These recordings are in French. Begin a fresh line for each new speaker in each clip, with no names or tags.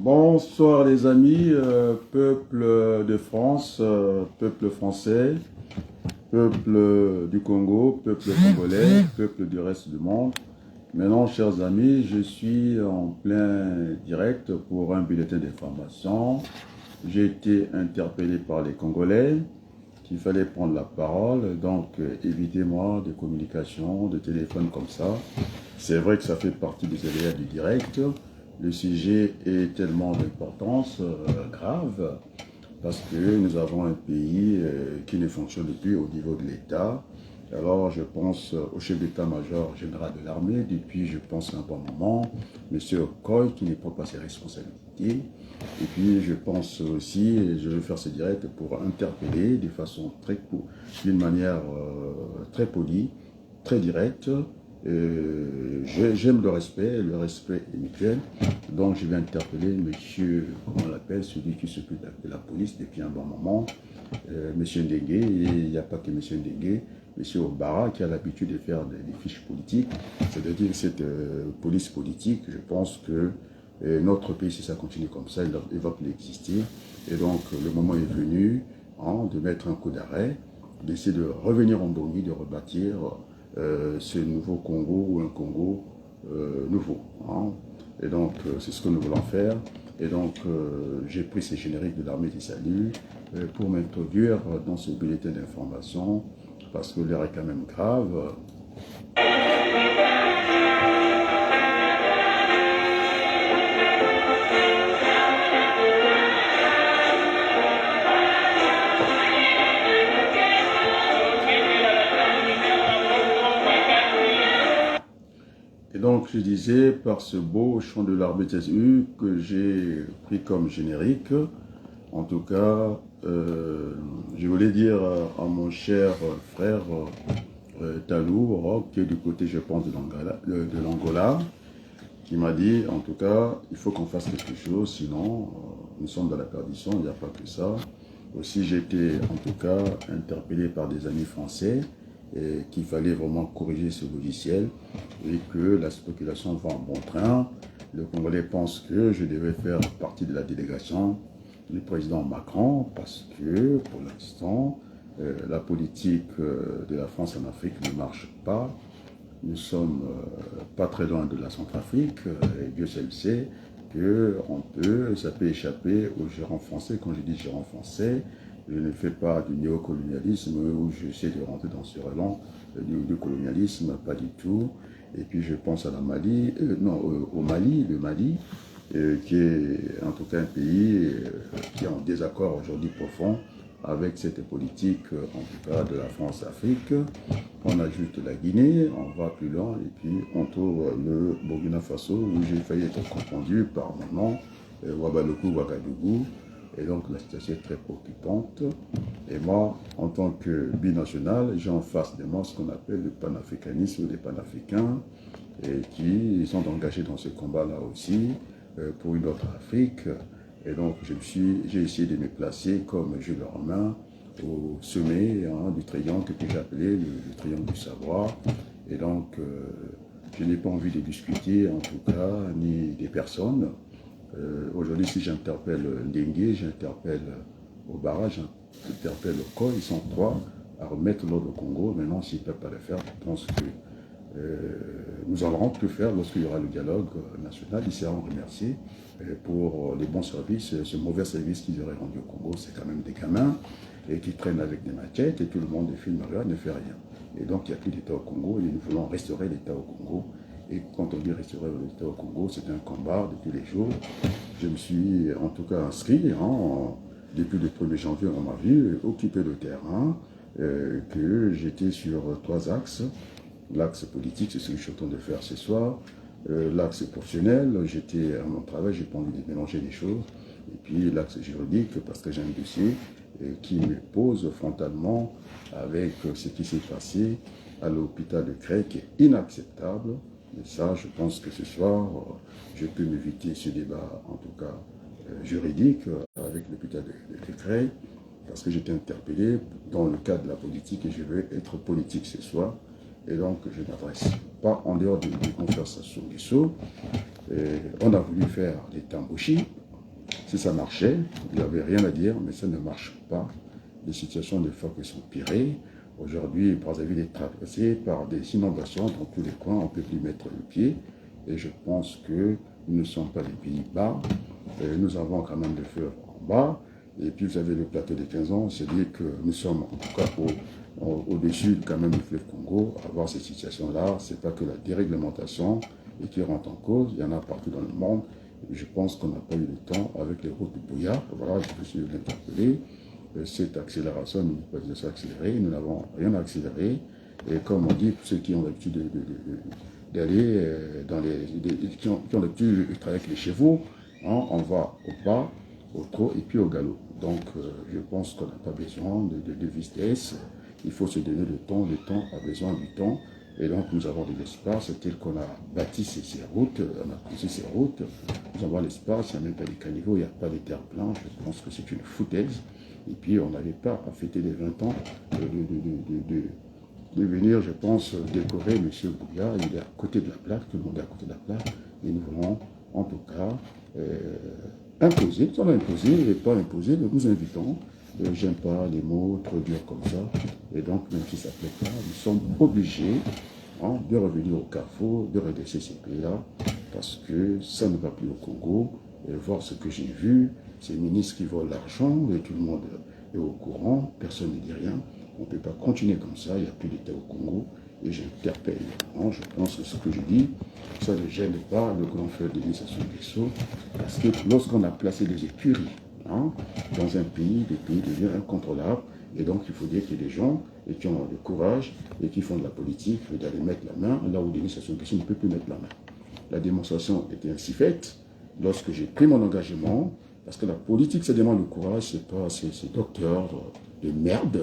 Bonsoir les amis, peuple de France, peuple français, peuple du Congo, peuple congolais, peuple du reste du monde. Maintenant, chers amis, je suis en plein direct pour un bulletin d'information. J'ai été interpellé par les Congolais qu'il fallait prendre la parole, donc évitez-moi de communication, de téléphone comme ça. C'est vrai que ça fait partie des aléas du direct. Le sujet est tellement d'importance grave parce que nous avons un pays qui ne fonctionne plus au niveau de l'État. Alors je pense au chef d'état-major général de l'armée depuis, je pense, un bon moment, M. Okoy, qui ne prend pas ses responsabilités. Et puis je pense aussi, et je vais faire ce direct pour interpeller de façon d'une manière très polie, très directe. J'aime le respect est mutuel. Donc je vais interpeller monsieur, comment on l'appelle, celui qui s'occupe de la police depuis un bon moment, monsieur Ndengue, et il n'y a pas que monsieur Ndengue, monsieur Obara qui a l'habitude de faire des fiches politiques, c'est-à-dire cette police politique, je pense que notre pays, si ça continue comme ça, il va plus exister. Et donc le moment est venu de mettre un coup d'arrêt, d'essayer de revenir en Bongi, de rebâtir ce nouveau Congo ou un Congo nouveau. Et donc, c'est ce que nous voulons faire. Et donc, j'ai pris ces génériques de l'armée du salut pour m'introduire dans ce bulletin d'information parce que l'heure est quand même grave. Et donc, je disais, par ce beau chant de l'armée TSU que j'ai pris comme générique, en tout cas, je voulais dire à mon cher frère Talou, qui est du côté, je pense, de l'Angola, qui m'a dit, en tout cas, il faut qu'on fasse quelque chose, sinon, nous sommes dans la perdition, il n'y a pas que ça. Aussi, j'ai été, en tout cas, interpellé par des amis français, qu'il fallait vraiment corriger ce logiciel et que la spéculation va en bon train. Le Congolais pense que je devais faire partie de la délégation du président Macron parce que pour l'instant, la politique de la France en Afrique ne marche pas. Nous sommes pas très loin de la Centrafrique et Dieu seul sait que ça peut échapper aux gérants français. Quand je dis gérants français, je ne fais pas du néocolonialisme où j'essaie de rentrer dans ce relent du colonialisme, pas du tout. Et puis je pense à la Mali, au Mali, le Mali, qui est en tout cas un pays qui est en désaccord aujourd'hui profond avec cette politique, en tout cas de la France-Afrique. On ajoute la Guinée, on va plus loin, et puis on trouve le Burkina Faso, où j'ai failli être confondu par mon nom, Ouabaloku Ouagadougou. Et donc la situation est très préoccupante. Et moi, en tant que binational, j'ai en face de moi ce qu'on appelle le panafricanisme des panafricains, et qui sont engagés dans ce combat-là aussi, pour une autre Afrique. Et donc j'ai essayé de me placer comme Jules Romain au sommet du triangle que j'ai appelé le triangle du savoir. Et donc je n'ai pas envie de discuter en tout cas, ni des personnes. Aujourd'hui, si j'interpelle Ndengue, j'interpelle Obara, j'interpelle Okoy, ils sont trois à remettre l'ordre au Congo. Maintenant, s'ils ne peuvent pas le faire, je pense que nous allons tout faire lorsqu'il y aura le dialogue national. Ils seront remerciés pour les bons services, ce mauvais service qu'ils auraient rendu au Congo. C'est quand même des gamins et qui traînent avec des machettes et tout le monde filme là, ne fait rien. Et donc il n'y a plus d'État au Congo et nous voulons restaurer l'État au Congo. Et quand on dit restaurer l'État au Congo, c'est un combat de tous les jours. Je me suis en tout cas inscrit depuis le 1er janvier, on m'a vu occuper le terrain, que j'étais sur 3 axes. L'axe politique, c'est ce que je suis en train de faire ce soir. L'axe professionnel, j'étais à mon travail, j'ai pas envie de mélanger les choses. Et puis l'axe juridique, parce que j'ai un dossier qui me pose frontalement avec ce qui s'est passé à l'hôpital de Cré, qui est inacceptable. Et ça, je pense que ce soir, je peux m'éviter ce débat, en tout cas juridique, avec l'hôpital de Cré, parce que j'étais interpellé dans le cadre de la politique et je veux être politique ce soir. Et donc, je n'adresse pas en dehors des conversations du saut. On a voulu faire les tambouchis, Si ça marchait, il n'y avait rien à dire, mais ça ne marche pas. Les situations de fois qui sont pirées. Aujourd'hui, Brazzaville est traversée par des inondations dans tous les coins, on ne peut plus mettre le pied. Et je pense que nous ne sommes pas les Pays-Bas. Nous avons quand même des fleuves en bas. Et puis vous avez le plateau des 15 ans, c'est-à-dire que nous sommes en tout cas au-dessus quand même du fleuve Congo. Avoir ces situations-là, ce n'est pas que la déréglementation qui rentre en cause, il y en a partout dans le monde. Je pense qu'on n'a pas eu le temps avec les routes de Bouya. Voilà, je me suis interpellé. Cette accélération, nous ne pouvons pas accélérer, nous n'avons rien à accélérer. Et comme on dit, ceux qui ont l'habitude d'aller dans qui ont l'habitude de travailler avec les chevaux, hein, on va au pas, au trot et puis au galop. Donc je pense qu'on n'a pas besoin de vitesse, il faut se donner le temps a besoin du temps. Et donc nous avons de l'espace, tel qu'on a bâti ces routes, on a poussé ces routes, nous avons l'espace, il n'y a même pas de caniveaux, il n'y a pas de terre blanche, je pense que c'est une foutaise. Et puis on n'avait pas à fêter les 20 ans de venir, je pense, décorer M. Bouya. Il est à côté de la plaque, tout le monde est à côté de la plaque. Et nous voulons, en tout cas, imposer, sans imposer et pas imposer, mais nous invitons. J'aime pas les mots trop durs comme ça. Et donc, même si ça ne plaît pas, nous sommes obligés de revenir au carrefour, de redresser ces pays-là, parce que ça ne va plus au Congo. Et voir ce que j'ai vu, ces ministres qui volent l'argent, et tout le monde est au courant, personne ne dit rien. On ne peut pas continuer comme ça, il n'y a plus d'État au Congo. Et j'interpelle, je pense que ce que je dis, ça ne gêne pas le grand frère Denis Sassou Nguesso, parce que lorsqu'on a placé des écuries dans un pays, le pays devient incontrôlable. Et donc il faut dire qu'il y a des gens qui ont le courage et qui font de la politique, d'aller mettre la main là où Denis Sassou Nguesso ne peut plus mettre la main. La démonstration était ainsi faite lorsque j'ai pris mon engagement, parce que la politique, ça demande le courage, c'est pas ces docteurs de merde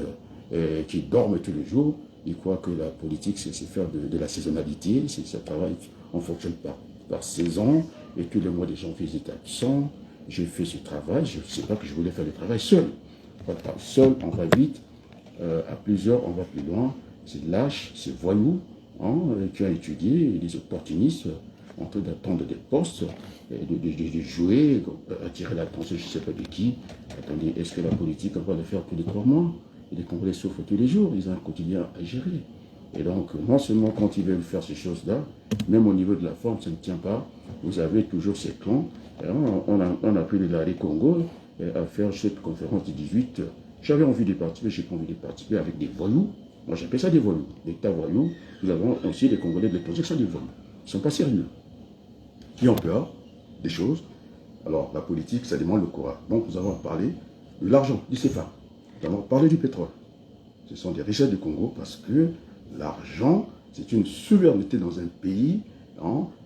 qui dorment tous les jours. Ils croient que la politique, c'est faire de la saisonnalité, ça travaille, on fonctionne par saison, et tous les mois des gens étaient absents. J'ai fait ce travail, je ne sais pas que je voulais faire le travail seul. Seul, on va vite, à plusieurs, on va plus loin. C'est lâche, c'est voyou, qui ont étudié, des opportunistes, en train d'attendre des postes, de jouer, attirer l'attention, je ne sais pas de qui. Attendez, est-ce que la politique, on va le faire tous les 3 mois? Et les Congolais souffrent tous les jours, ils ont un quotidien à gérer. Et donc, non seulement quand ils veulent faire ces choses-là, même au niveau de la forme, ça ne tient pas. Vous avez toujours ces clans. On a pris le Congo à faire cette conférence du 18. J'avais envie de participer, j'ai pas envie de participer avec des voyous. Moi, j'appelle ça des voyous, des tas voyous. Nous avons aussi des Congolais de l'étranger qui sont des voyous. Ils ne sont pas sérieux. Qui ont peur des choses. Alors, la politique, ça demande le courage. Donc, nous avons parlé de l'argent, du CFA. Nous avons parlé du pétrole. Ce sont des richesses du Congo parce que l'argent, c'est une souveraineté dans un pays,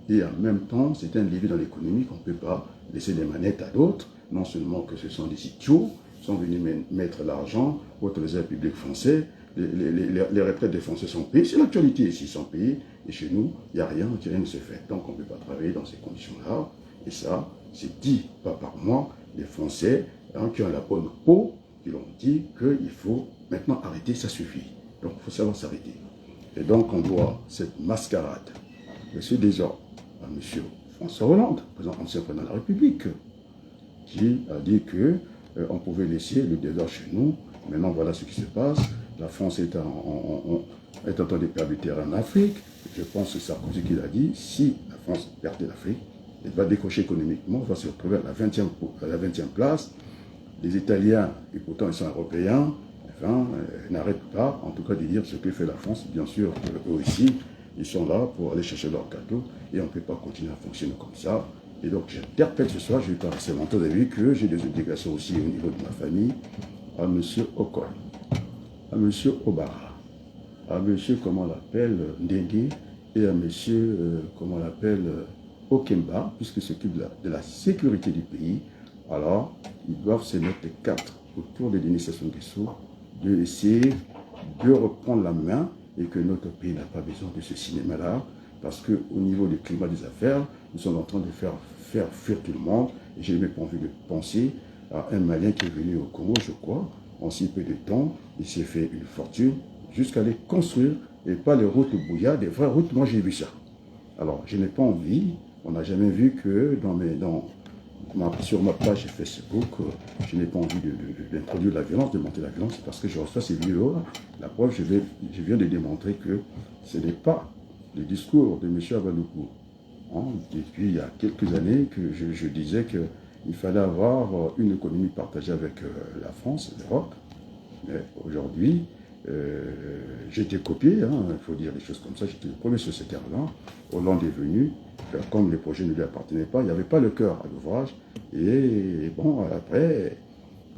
et en même temps, c'est un levier dans l'économie qu'on ne peut pas laisser les manettes à d'autres. Non seulement que ce sont des idiots qui sont venus mettre l'argent au trésor public français, les retraites des Français sont payées, c'est l'actualité ici, sont payées, et chez nous, il n'y a rien ne se fait. Donc on ne peut pas travailler dans ces conditions-là, et ça, c'est dit pas par moi, les Français qui ont la bonne peau, qui l'ont dit qu'il faut maintenant arrêter, ça suffit. Donc il faut savoir s'arrêter. Et donc on voit cette mascarade de ce désordre à M. François Hollande, ancien président de la République, qui a dit qu'on pouvait laisser le désordre chez nous. Maintenant voilà ce qui se passe. La France est en train de perdre du terrain en Afrique. Je pense que c'est Sarkozy qui l'a dit, si la France perdait l'Afrique, elle va décrocher économiquement, va se retrouver à la 20e place. Les Italiens, et pourtant ils sont européens, n'arrêtent pas, en tout cas, de dire ce que fait la France. Bien sûr, eux aussi, ils sont là pour aller chercher leur cadeau, et on ne peut pas continuer à fonctionner comme ça. Et donc, j'interpelle ce soir, je ne vais pas rester longtemps, vous avez vu que j'ai des obligations aussi au niveau de ma famille, à M. Okol, à M. Obara, à M. comment on l'appelle, Ndengue, et à M. comment on l'appelle, Okemba, puisqu'il s'occupe de la sécurité du pays. Alors, ils doivent se mettre les 4 autour de Denis Sassou Nguesso, de essayer de reprendre la main, et que notre pays n'a pas besoin de ce cinéma-là, parce qu'au niveau du climat des affaires, nous sommes en train de faire fuir tout le monde, et je n'ai même pas envie de penser à un Malien qui est venu au Congo, je crois, en si peu de temps, il s'est fait une fortune, jusqu'à les construire, et pas les routes Bouya, des vraies routes, moi j'ai vu ça. Alors, je n'ai pas envie, on n'a jamais vu que Sur ma page Facebook, je n'ai pas envie d'introduire la violence, de monter la violence, parce que je reçois ces vidéos. La preuve, je viens de démontrer que ce n'est pas le discours de M. Avaloukou. Hein, depuis il y a quelques années que je disais qu'il fallait avoir une économie partagée avec la France, l'Europe. Mais aujourd'hui, j'ai été copié, hein, il faut dire les choses comme ça, j'étais le premier sociétaire-là. Hollande est venu, comme les projets ne lui appartenaient pas, il n'y avait pas le cœur à l'ouvrage. Et bon, après,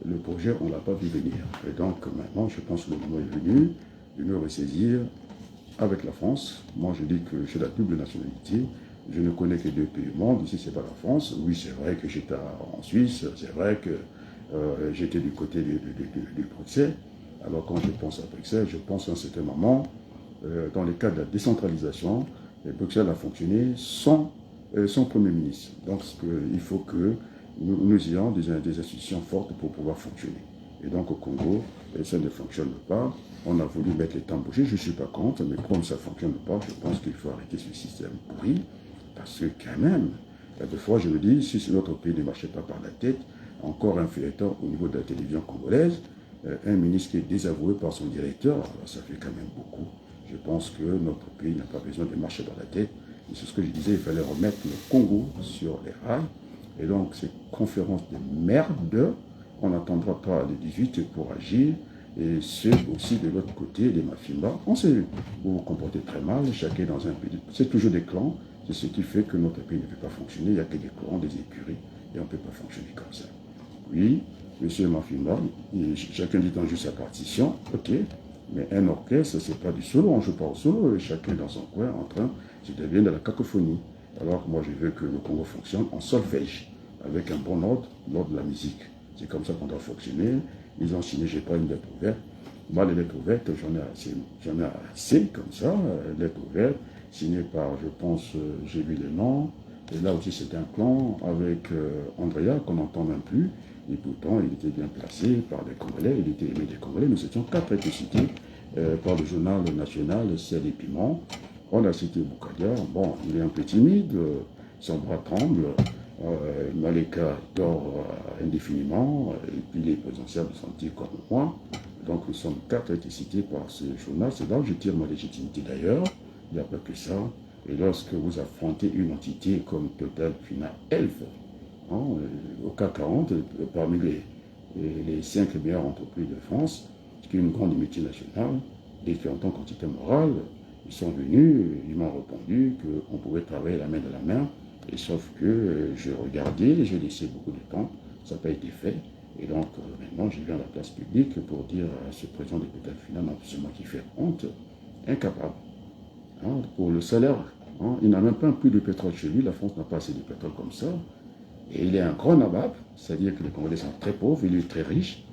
le projet, on ne l'a pas vu venir. Et donc maintenant, je pense que le moment est venu de me ressaisir avec la France. Moi, je dis que j'ai la double nationalité. Je ne connais que deux pays au monde. Ici, c'est pas la France. Oui, c'est vrai que j'étais en Suisse. C'est vrai que j'étais du côté de Bruxelles. Alors, quand je pense à Bruxelles, je pense à un certain moment, dans le cadre de la décentralisation, Bruxelles a fonctionné sans son Premier ministre. Donc, il faut que nous ayons des institutions fortes pour pouvoir fonctionner. Et donc, au Congo, ça ne fonctionne pas. On a voulu mettre les temps bouger, je ne suis pas contre, mais comme ça ne fonctionne pas, je pense qu'il faut arrêter ce système pourri. Parce que quand même, des fois, je me dis, si notre pays ne marchait pas par la tête, encore un feuilleton au niveau de la télévision congolaise, un ministre qui est désavoué par son directeur, alors ça fait quand même beaucoup. Je pense que notre pays n'a pas besoin de marcher par la tête. Et c'est ce que je disais, il fallait remettre le Congo sur les rails. Et donc, ces conférences de merde, on n'attendra pas les 18 pour agir. Et ceux aussi de l'autre côté, des Mafimba, on sait, vous vous comportez très mal, chacun dans un pays. C'est toujours des clans, c'est ce qui fait que notre pays ne peut pas fonctionner. Il n'y a que des clans, des écuries, et on ne peut pas fonctionner comme ça. Oui, monsieur Mafimba, chacun dit dans juste sa partition, ok, mais un orchestre, c'est pas du solo, on ne joue pas au solo, et chacun dans son coin en train, ça devient de la cacophonie. Alors que moi, je veux que le Congo fonctionne en solfège, avec un bon ordre, l'ordre de la musique. C'est comme ça qu'on doit fonctionner. Ils ont signé, je n'ai pas une lettre ouverte. Moi, les lettres ouvertes, j'en ai assez comme ça, lettres ouvertes, signées par, je pense, j'ai vu les noms. Et là aussi, c'est un clan avec Andrea, qu'on n'entend même plus. Et pourtant, il était bien placé par les Congolais, il était aimé des Congolais. Nous étions quatre été cités par le journal national, Sel et Piment. On a cité Boukadia. Bon, il est un peu timide, son bras tremble. Maleka dort indéfiniment, et puis les présidentiables sont comme moi. Donc nous sommes quatre été cités par ce journal. C'est là où je tire ma légitimité d'ailleurs. Il n'y a pas que ça. Et lorsque vous affrontez une entité comme Total Fina Elf, hein, au CAC 40, parmi les 5 meilleures entreprises de France, qui est une grande multinationale, et qui en tant qu'entité morale, ils sont venus, ils m'ont répondu qu'on pouvait travailler la main de la main. Et sauf que j'ai regardé, j'ai laissé beaucoup de temps, ça n'a pas été fait. Et donc maintenant, je viens à la place publique pour dire à ce président de Total Fina, non seulement qui fait honte, incapable. Hein, pour le salaire, hein, il n'a même pas un puits de pétrole chez lui, la France n'a pas assez de pétrole comme ça. Et il est un grand nabab, c'est-à-dire que les Congolais sont très pauvres, il est très riche.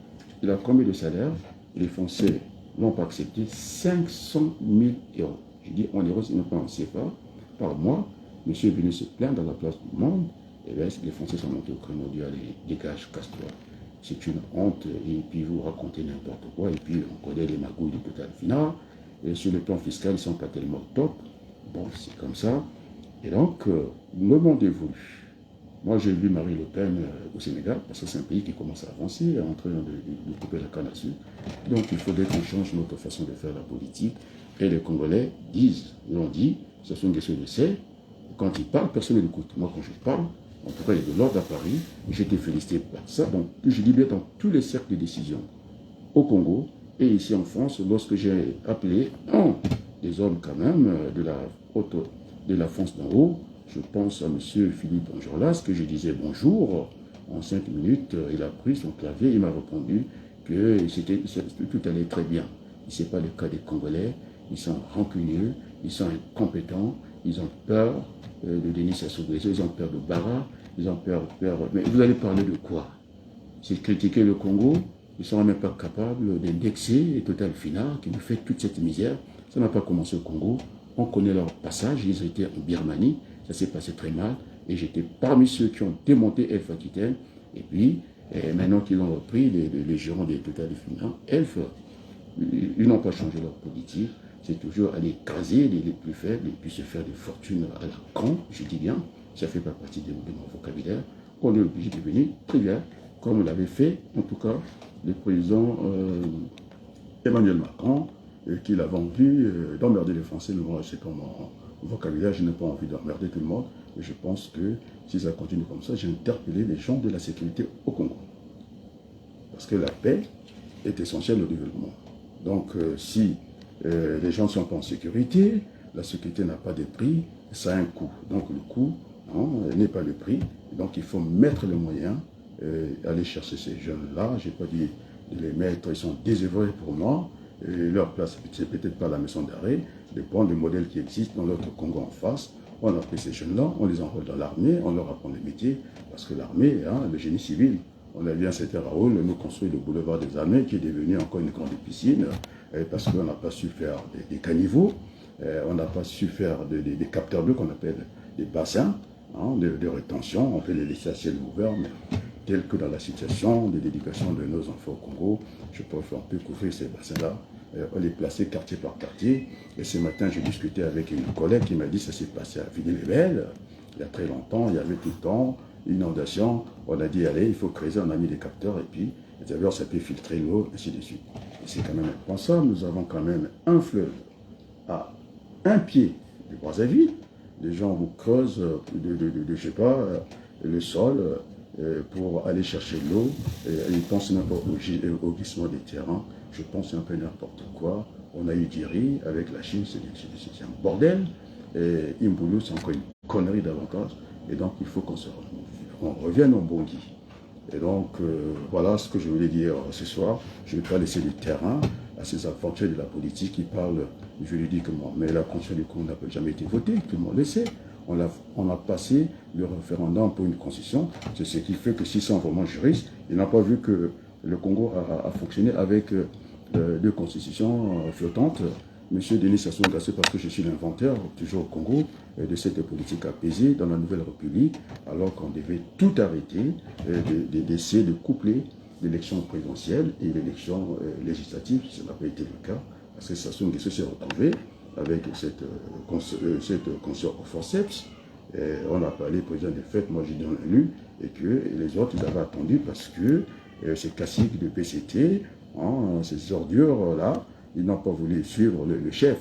Il a combien de salaire? Les Français n'ont pas accepté 500 000 euros. Je dis en euros, sinon pas en CFA, par mois. Monsieur est venu se plaindre dans la place du monde, et bien les Français sont montés au créneau, dit allez, dégage, casse-toi. C'est une honte, et puis vous racontez n'importe quoi, et puis on connaît les magouilles du Total Fina, et sur le plan fiscal, ils ne sont pas tellement top. Bon, c'est comme ça. Et donc, le monde évolue. Moi, j'ai vu Marine Le Pen au Sénégal, parce que c'est un pays qui commence à avancer, en train de couper la canne à sucre. Donc, il faudrait qu'on change notre façon de faire la politique. Et les Congolais disent, ils l'ont dit, ce sont une question de c'est. Quand ils parlent, personne ne l'écoute. Moi, quand je parle, en tout cas, il y a de l'ordre à Paris. J'ai été félicité par ça. Donc, je dis bien dans tous les cercles de décision au Congo et ici en France, lorsque j'ai appelé des hommes quand même de la France d'en haut, je pense à M. Philippe Bonjourlas, que je disais bonjour. En 5 minutes, il a pris son clavier, il m'a répondu que tout allait très bien. Ce n'est pas le cas des Congolais. Ils sont rancunieux, ils sont incompétents, ils ont peur de Denis Sassou Nguesso, ils ont peur de Bara, ils ont peur. Mais vous allez parler de quoi? C'est critiquer le Congo, ils ne sont même pas capables d'indexer Total Fina qui nous fait toute cette misère. Ça n'a pas commencé au Congo. On connaît leur passage, ils étaient en Birmanie, ça s'est passé très mal. Et j'étais parmi ceux qui ont démonté Elf Aquitaine. Et puis, maintenant qu'ils ont repris les gérants de Total Fina, Elf, ils n'ont pas changé leur politique. C'est toujours aller caser les plus faibles et puis se faire des fortunes à la con, je dis bien. Ça ne fait pas partie de mon vocabulaire. qu'on est obligé de venir, très bien, comme l'avait fait, en tout cas, le président Emmanuel Macron, qu'il avait envie d'emmerder les Français. Mais moi, c'est pas mon vocabulaire, je n'ai pas envie d'emmerder tout le monde. Et je pense que si ça continue comme ça, j'ai interpellé les gens de la sécurité au Congo. Parce que la paix est essentielle au développement. Donc, si les gens ne sont pas en sécurité, la sécurité n'a pas de prix, ça a un coût. Donc, le coût n'est pas le prix. Donc, il faut mettre les moyens, aller chercher ces jeunes-là. Je n'ai pas dit de les mettre, ils sont désœuvrés pour moi. Et leur place, c'est peut-être pas la maison d'arrêt, dépend des modèles qui existent dans notre Congo en face. On a pris ces jeunes-là, on les enrôle dans l'armée, on leur apprend les métiers, parce que l'armée, le génie civil, on a bien c'était Raoul, nous construit le boulevard des armées qui est devenu encore une grande piscine, parce qu'on n'a pas su faire des caniveaux, on n'a pas su faire des capteurs d'eau qu'on appelle des bassins de rétention, on peut les laisser à ciel ouvert, mais tel que dans la situation de l'éducation de nos enfants au Congo, je préfère un peu couvrir ces bassins-là, on les placer quartier par quartier. Et ce matin, j'ai discuté avec une collègue qui m'a dit que ça s'est passé à Villiers-les-Belles, il y a très longtemps, il y avait tout le temps inondation, on a dit allez, il faut creuser, on a mis des capteurs et puis d'ailleurs ça peut filtrer l'eau, ainsi de suite. Et c'est quand même impensable, nous avons quand même un fleuve à un pied du Brazzaville, les gens vous creusent je sais pas, le sol pour aller chercher l'eau, ils pensent n'importe au glissement des terrains, je pense un peu n'importe quoi. On a eu Diri avec la Chine, c'est un bordel, et Imboulou c'est encore une connerie davantage, et donc il faut qu'on revienne au bon Guy. Et donc, voilà ce que je voulais dire ce soir. Je ne vais pas laisser du terrain à ces aventuriers de la politique qui parlent juridiquement. Mais la Constitution du Congo n'a jamais été votée, tout le monde le sait. On a passé le référendum pour une constitution. C'est ce qui fait que s'ils sont vraiment juristes, ils n'ont pas vu que le Congo a fonctionné avec deux constitutions flottantes. Monsieur Denis Sassou Nguesso, parce que je suis l'inventeur, toujours au Congo, de cette politique apaisée dans la Nouvelle République, alors qu'on devait tout arrêter, d'essayer de coupler l'élection présidentielle et l'élection législative. Ça n'a pas été le cas, parce que Sassou Nguesso s'est retrouvé avec cette conscience au forceps. On a parlé président des fêtes, moi j'ai dit on l'a lu, et que les autres ils avaient attendu parce que ces classiques de PCT, ces ordures-là, ils n'ont pas voulu suivre le chef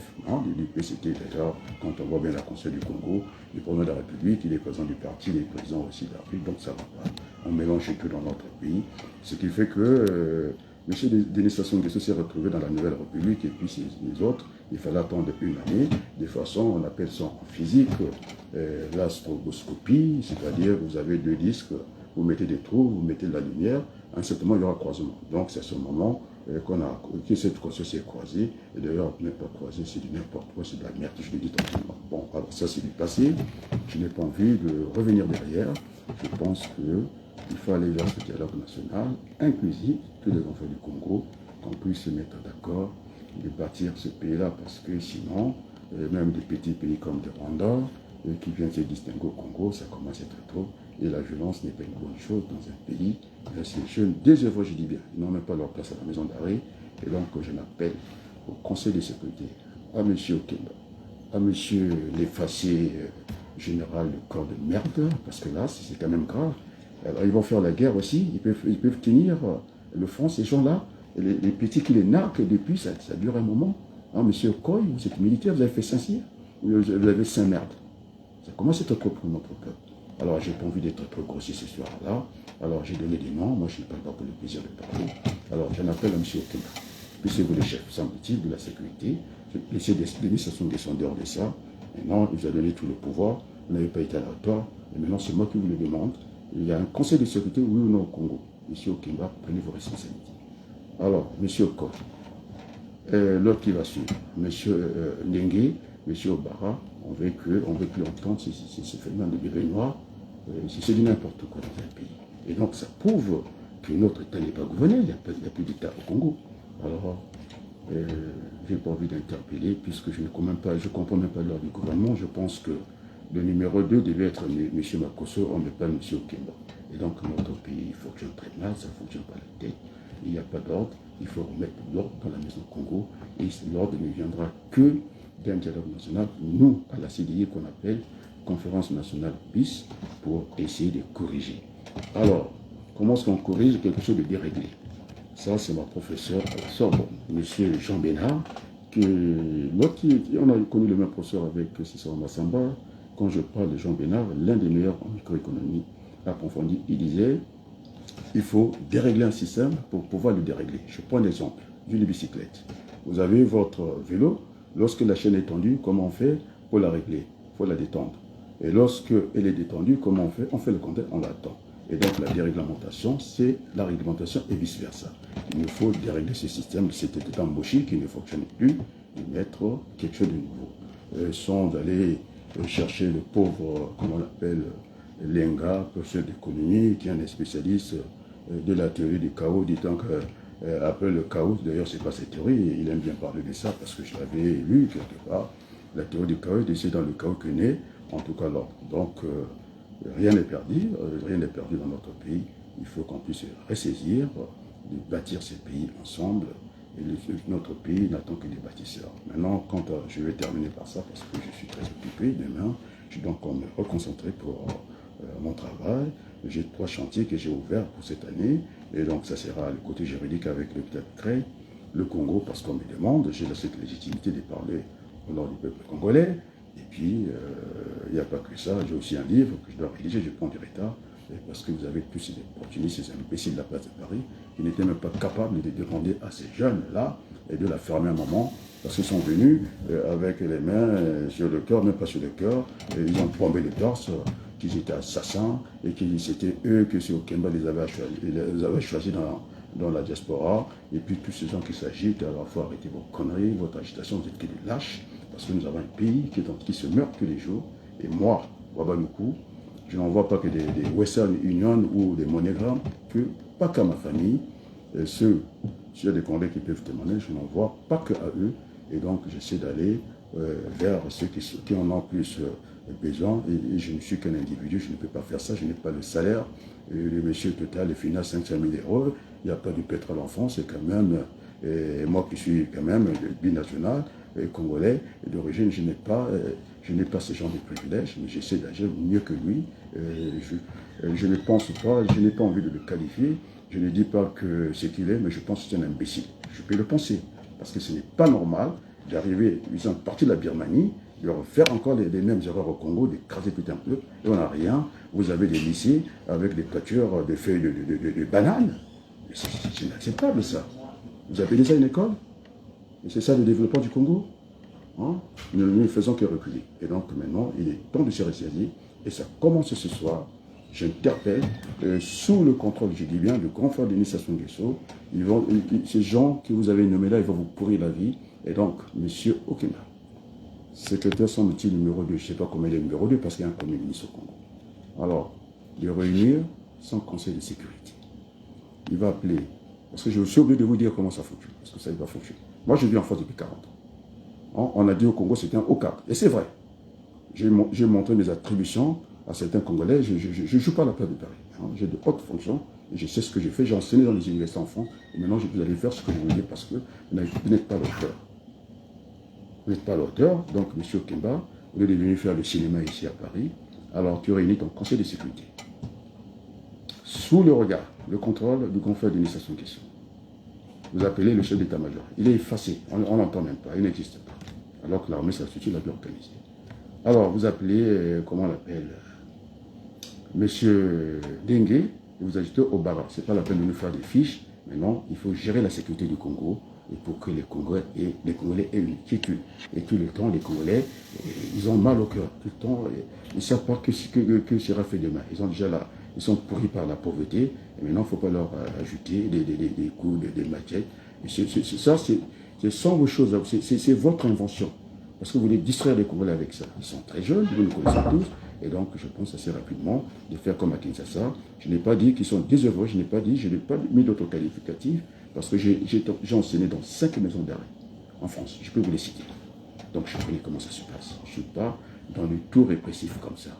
du PCT. D'ailleurs, quand on voit bien la Constitution du Congo, le président de la République, il est président du parti, il est président aussi de la République, donc ça ne va pas. On mélange tout dans notre pays. Ce qui fait que M. Denis Sassou Nguesso s'est retrouvé dans la Nouvelle République et puis les autres, il fallait attendre une année. De façon, on appelle ça en physique l'astroboscopie, c'est-à-dire vous avez deux disques, vous mettez des trous, vous mettez de la lumière, à un certain moment il y aura croisement. Donc c'est à ce moment que cette conscience s'est croisée, et d'ailleurs, n'est pas croisée, c'est du n'importe quoi, c'est de la merde, je le dis tranquillement. Bon, alors ça c'est du passé, je n'ai pas envie de revenir derrière, je pense qu'il faut aller vers ce dialogue national, inclusif, tous les enfants du Congo, qu'on puisse se mettre d'accord, de bâtir ce pays-là, parce que sinon, même des petits pays comme le Rwanda, qui viennent se distinguer au Congo, ça commence à être trop. Et la violence n'est pas une bonne chose dans un pays. Ces jeunes désœuvrés, je dis bien, ils n'ont même pas leur place à la maison d'arrêt. Et donc, je m'appelle au Conseil de sécurité, à M. Okemba, à M. l'effacé général de corps de merde, parce que là, c'est quand même grave. Alors, ils vont faire la guerre aussi, ils peuvent tenir le front, ces gens-là. Les petits qui les narquent depuis, ça dure un moment. Monsieur Koy, vous êtes militaire, vous avez fait Saint-Cyr, vous avez Saint-Merde. Ça commence à être trop pour notre peuple. Alors, j'ai pas envie d'être trop grossier ce soir-là. Alors, j'ai donné des noms. Moi, je ne parle pas pour le plaisir de parler. Alors, j'en appelle à M. Okemba. Puisque-vous le chef, semble-t-il, de la sécurité. Laissez Denis Sassou Nguesso en dehors de ça. Maintenant, il vous a donné tout le pouvoir. Vous n'avez pas été à la hauteur. Et maintenant, c'est moi qui vous le demande. Il y a un conseil de sécurité, oui ou non, au Congo. M. Okemba, prenez vos responsabilités. Alors, M. Okor, l'autre qui va suivre, M. Ndengue, M. Obara, on veut plus entendre ce phénomène de bébé noir. C'est du n'importe quoi dans un pays. Et donc ça prouve que notre État n'est pas gouverné, il n'y a plus d'État au Congo. Alors, je n'ai pas envie d'interpeller, puisque je ne comprends même pas l'ordre du gouvernement. Je pense que le numéro 2 devait être M. Makosso, on ne met pas M. Okemba. Et donc notre pays fonctionne très mal, ça ne fonctionne pas la tête. Il n'y a pas d'ordre, il faut remettre l'ordre dans la maison Congo, et l'ordre ne viendra que d'un dialogue national, nous, à la CDI qu'on appelle Conférence nationale bis, pour essayer de corriger. Alors, comment est-ce qu'on corrige quelque chose de déréglé? Ça, c'est mon professeur à la Sorbonne, M. Jean Bénard, on a connu le même professeur avec Cicero Massamba. Quand je parle de Jean Bénard, l'un des meilleurs en microéconomie approfondie, il disait il faut dérégler un système pour pouvoir le dérégler. Je prends l'exemple d'une bicyclette. Vous avez votre vélo, lorsque la chaîne est tendue, comment on fait pour la régler? Il faut la détendre. Et lorsque elle est détendue, comment on fait? On fait le contraire, on l'attend. Et donc la déréglementation, c'est la réglementation et vice-versa. Il nous faut dérégler ce système, c'était embauché qui ne fonctionne plus, et mettre quelque chose de nouveau. Sans aller chercher le pauvre, comment on l'appelle, Lenga, professeur d'économie, qui est un spécialiste de la théorie du chaos, disant que après le chaos, d'ailleurs c'est pas cette théorie, il aime bien parler de ça parce que je l'avais lu quelque part, la théorie du chaos, c'est dans le chaos que naît, en tout cas l'ordre. Donc rien n'est perdu dans notre pays, il faut qu'on puisse ressaisir, bâtir ces pays ensemble, et notre pays n'attend que des bâtisseurs. Maintenant, je vais terminer par ça parce que je suis très occupé demain, je dois encore me reconcentrer pour mon travail. J'ai 3 chantiers que j'ai ouverts pour cette année. Et donc, ça sera le côté juridique avec le Club CREI, le Congo, parce qu'on me demande, j'ai cette légitimité de parler au nom du peuple congolais. Et puis, il n'y a pas que ça. J'ai aussi un livre que je dois rédiger, je prends du retard, parce que vous avez tous ces opportunistes, ces imbéciles de la place de Paris, qui n'étaient même pas capables de demander à ces jeunes-là et de la fermer un moment, parce qu'ils sont venus avec les mains sur le cœur, même pas sur le cœur, et ils ont plombé le torse, qu'ils étaient assassins, et que c'était eux que ces Okemba les avaient choisis dans la diaspora, et puis tous ces gens qui s'agitent, alors il faut arrêter vos conneries, votre agitation, vous êtes que des lâches, parce que nous avons un pays qui se meurt tous les jours, et moi, Wabanoukou, je n'envoie pas que des Western Union ou des MoneyGram, pas qu'à ma famille, s'il y a des Congolais qui peuvent témoigner, je n'envoie pas que à eux, et donc j'essaie d'aller vers ceux qui en ont plus besoin, et je ne suis qu'un individu, je ne peux pas faire ça, je n'ai pas le salaire, le monsieur Total le finance 500 000 €, il n'y a pas du pétrole en France, c'est quand même, moi qui suis quand même binational, congolais d'origine, je n'ai pas ce genre de privilèges, mais j'essaie d'agir mieux que lui. Je ne pense pas, je n'ai pas envie de le qualifier, je ne dis pas que c'est qu'il est, mais je pense que c'est un imbécile. Je peux le penser, parce que ce n'est pas normal d'arriver, ils sont partis de la Birmanie, de refaire encore les mêmes erreurs au Congo, d'écraser tout un peuple, et on n'a rien. Vous avez des lycées avec des toitures de feuilles de bananes. C'est inacceptable ça. Vous appelez ça une école? Et c'est ça le développement du Congo, hein? Nous ne faisons que reculer. Et donc maintenant, il est temps de se ressaisir. Et ça commence ce soir. J'interpelle, sous le contrôle, je dis bien, du grand frère Denis Sassou Nguesso, ces gens que vous avez nommés là, ils vont vous pourrir la vie. Et donc, monsieur Okemba, secrétaire semble-t-il numéro 2, je ne sais pas comment il est numéro 2, parce qu'il y a un premier ministre au Congo. Alors, de réunir son conseil de sécurité. Il va appeler, parce que je suis obligé de vous dire comment ça fonctionne, parce que ça, il va fonctionner. Moi, je vis en France depuis 40 ans. On a dit au Congo, c'était un haut cadre. Et c'est vrai. J'ai montré mes attributions à certains Congolais. Je ne joue pas à la place de Paris. Hein. J'ai de hautes fonctions. Et je sais ce que je fais. J'ai enseigné dans les universités en France. Et maintenant, vous allez faire ce que je voulais parce que vous n'êtes pas l'auteur. Vous n'êtes pas l'auteur. Donc, M. Okemba, au lieu de venir faire le cinéma ici à Paris, alors tu réunis ton conseil de sécurité. Sous le regard, le contrôle du confrère Denis Sassou Nguesso. Vous appelez le chef d'état-major. Il est effacé, on n'entend même pas, il n'existe pas. Alors que l'armée s'associe, l'a bien organisé. Alors, vous appelez, comment on l'appelle, Monsieur Dengue, et vous ajoutez au Bara. Ce n'est pas la peine de nous faire des fiches, mais non, il faut gérer la sécurité du Congo, et pour que les Congolais aient une quiétude. Et tout le temps, les Congolais, ils ont mal au cœur. Tout le temps, ils ne savent pas que sera fait demain. Ils ont déjà là. Ils sont pourris par la pauvreté, et maintenant il ne faut pas leur ajouter des coups, des machettes. Ça, ce sont vos choses, c'est votre invention. Parce que vous voulez distraire les Congolais avec ça. Ils sont très jeunes, vous nous connaissez tous, et donc je pense assez rapidement de faire comme à Kinshasa. Je n'ai pas dit qu'ils sont désœuvrés, je n'ai pas mis d'autres qualificatifs, parce que j'ai enseigné dans 5 maisons d'arrêt en France, je peux vous les citer. Donc je connais comment ça se passe. Je ne suis pas dans le tout répressif comme ça.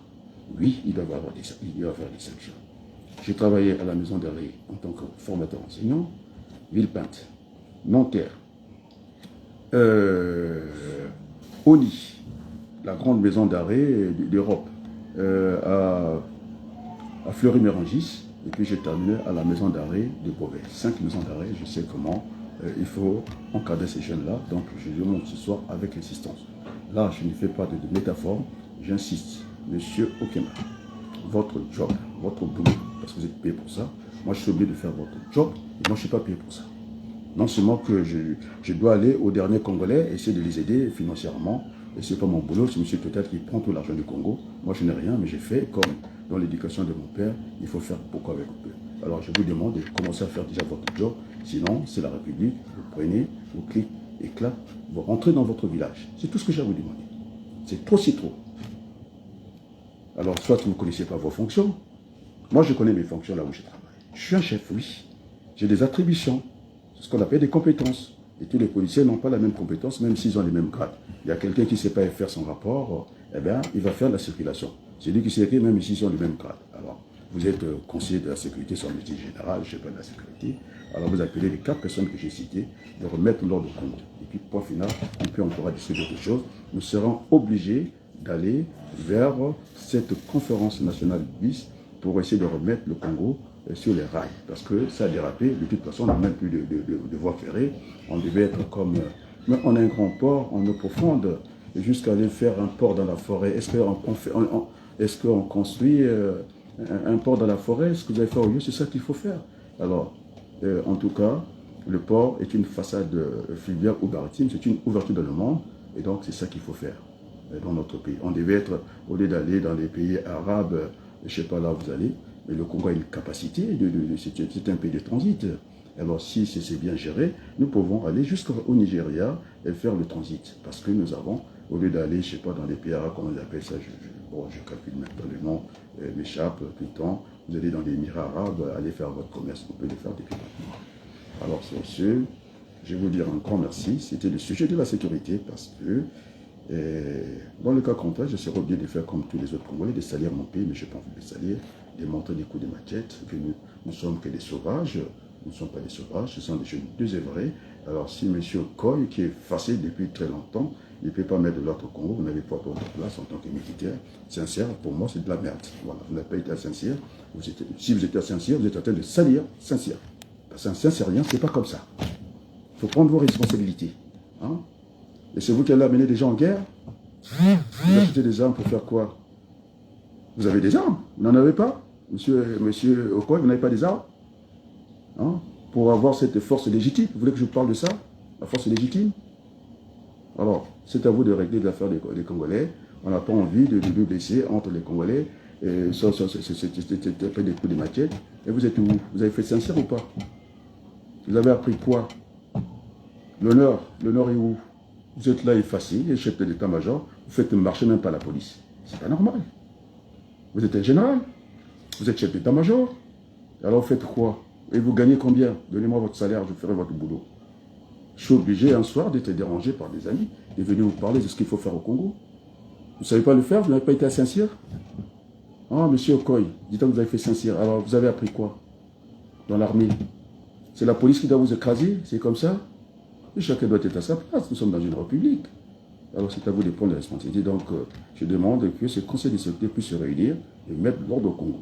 Oui, il doit y avoir des sanctions. J'ai travaillé à la maison d'arrêt en tant que formateur enseignant, Villepinte, Nanterre, ONI, la grande maison d'arrêt d'Europe, à à Fleury-Mérangis, et puis j'ai terminé à la maison d'arrêt de Beauvais. 5 maisons d'arrêt, je sais comment il faut encadrer ces jeunes-là, donc je le montre ce soir avec insistance. Là, je ne fais pas de métaphore, j'insiste. Monsieur Okema, votre job, votre boulot, parce que vous êtes payé pour ça, moi je suis obligé de faire votre job, et moi je ne suis pas payé pour ça. Non seulement que je dois aller aux derniers Congolais, essayer de les aider financièrement, et ce n'est pas mon boulot, c'est M. Total qui prend tout l'argent du Congo. Moi je n'ai rien, mais j'ai fait comme dans l'éducation de mon père, il faut faire beaucoup avec peu. Alors je vous demande de commencer à faire déjà votre job, sinon c'est la République, vous prenez, vous cliquez, éclat, vous rentrez dans votre village. C'est tout ce que j'ai à vous demander. C'est trop, c'est trop. Alors soit vous ne connaissez pas vos fonctions, moi je connais mes fonctions là où je travaille. Je suis un chef, oui. J'ai des attributions, c'est ce qu'on appelle des compétences. Et tous les policiers n'ont pas la même compétence, même s'ils ont les mêmes grades. Il y a quelqu'un qui ne sait pas faire son rapport, eh bien, il va faire la circulation. C'est lui qui sait écrire, même s'ils ont le même grade. Alors, vous êtes conseiller de la sécurité sur le métier général, je ne sais pas de la sécurité. Alors, vous appelez les 4 personnes que j'ai citées de remettre l'ordre au Congo. Et puis, point final, et puis on pourra discuter d'autres choses. Nous serons obligés d'aller vers cette conférence nationale bis pour essayer de remettre le Congo sur les rails, parce que ça a dérapé. De toute façon, on n'a même plus de voie ferrée. On devait être comme... Mais on a un grand port en eau profonde, jusqu'à aller faire un port dans la forêt. Est-ce qu'on construit un port dans la forêt? Ce que vous allez faire au lieu, c'est ça qu'il faut faire. Alors, en tout cas, le port est une façade fluviale ou maritime, c'est une ouverture dans le monde, et donc c'est ça qu'il faut faire dans notre pays. On devait être, au lieu d'aller dans les pays arabes, je ne sais pas là où vous allez, mais le Congo a une capacité, c'est un pays de transit. Alors si c'est bien géré, nous pouvons aller jusqu'au Nigeria et faire le transit. Parce que nous avons, au lieu d'aller, je ne sais pas, dans les pays arabes, comment on appelle ça, je calcule maintenant le nom, m'échappe tout le temps. Vous allez dans les Émirats arabes, aller faire votre commerce, on peut le faire depuis maintenant. Alors sur ce, je vais vous dire un grand merci. C'était le sujet de la sécurité parce que dans le cas contraire, je serais obligé de faire comme tous les autres Congolais, de salir mon pays, mais je n'ai pas envie de salir, de montrer des coups de machette, que nous ne sommes que des sauvages. Nous ne sommes pas des sauvages, ce sont des jeunes désœuvrés. Alors si M. Koy, qui est facile depuis très longtemps, il ne peut pas mettre de l'autre Congo, vous n'avez pas votre place en tant que militaire sincère, pour moi c'est de la merde. Voilà, vous n'avez pas été sincère. Si vous étiez sincère, vous êtes en train de salir sincère. Parce qu'un sincérien, ce n'est pas comme ça. Il faut prendre vos responsabilités. Hein? Et c'est vous qui allez amener des gens en guerre? Vous achetez des armes pour faire quoi? Vous avez des armes? Vous n'en avez pas? Monsieur Okoye, vous n'avez pas des armes? Hein? Pour avoir cette force légitime. Vous voulez que je parle de ça? La force légitime? Alors, c'est à vous de régler l'affaire des Congolais. On n'a pas envie de nous blesser entre les Congolais. C'est des coups de machette. Et vous êtes où? Vous avez fait sincère ou pas? Vous avez appris quoi? L'honneur est où? Vous êtes là effacé, les chefs de l'état-major, vous faites marcher même pas la police. C'est pas normal. Vous êtes un général, vous êtes chef d'état-major. Alors vous faites quoi? Et vous gagnez combien? Donnez-moi votre salaire, je ferai votre boulot. Je suis obligé un soir d'être dérangé par des amis et venir vous parler de ce qu'il faut faire au Congo. Vous ne savez pas le faire? Vous n'avez pas été sincère? Ah, monsieur Okoye, dites-moi que vous avez fait sincère. Alors vous avez appris quoi dans l'armée? C'est la police qui doit vous écraser? C'est comme ça? Et chacun doit être à sa place. Nous sommes dans une république. Alors c'est à vous de prendre la responsabilité. Donc je demande que ce conseil de sécurité puisse se réunir et mettre l'ordre au Congo.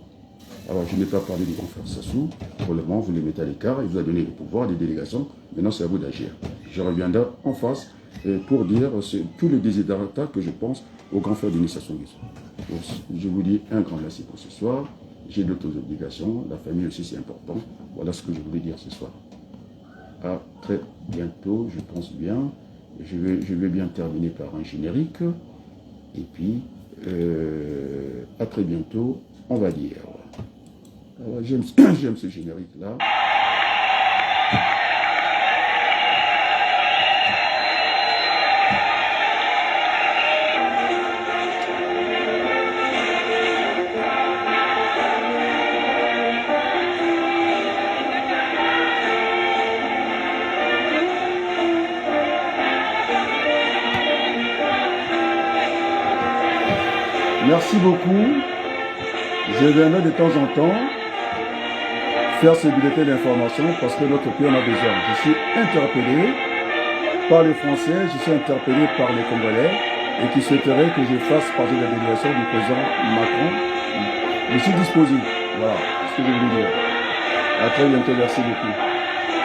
Alors je n'ai pas parlé du grand frère Sassou. Pour le moment, vous les mettez à l'écart. Il vous a donné le pouvoir, des délégations. Maintenant, c'est à vous d'agir. Je reviendrai en face pour dire tous les désiderata que je pense au grand frère Denis Sassou Nguesso. Je vous dis un grand merci pour ce soir. J'ai d'autres obligations. La famille aussi, c'est important. Voilà ce que je voulais dire ce soir. À très bientôt, je pense bien. Je vais bien terminer par un générique. Et puis, à très bientôt, on va dire. J'aime ce générique-là. Merci beaucoup. Je viendrai de temps en temps faire ce bulletin d'information parce que notre pays en a besoin. Je suis interpellé par les Français, je suis interpellé par les Congolais et qui souhaiteraient que je fasse partie de la délégation du président Macron. Je suis disposé. Voilà, c'est ce que je voulais dire. À très bientôt, merci beaucoup.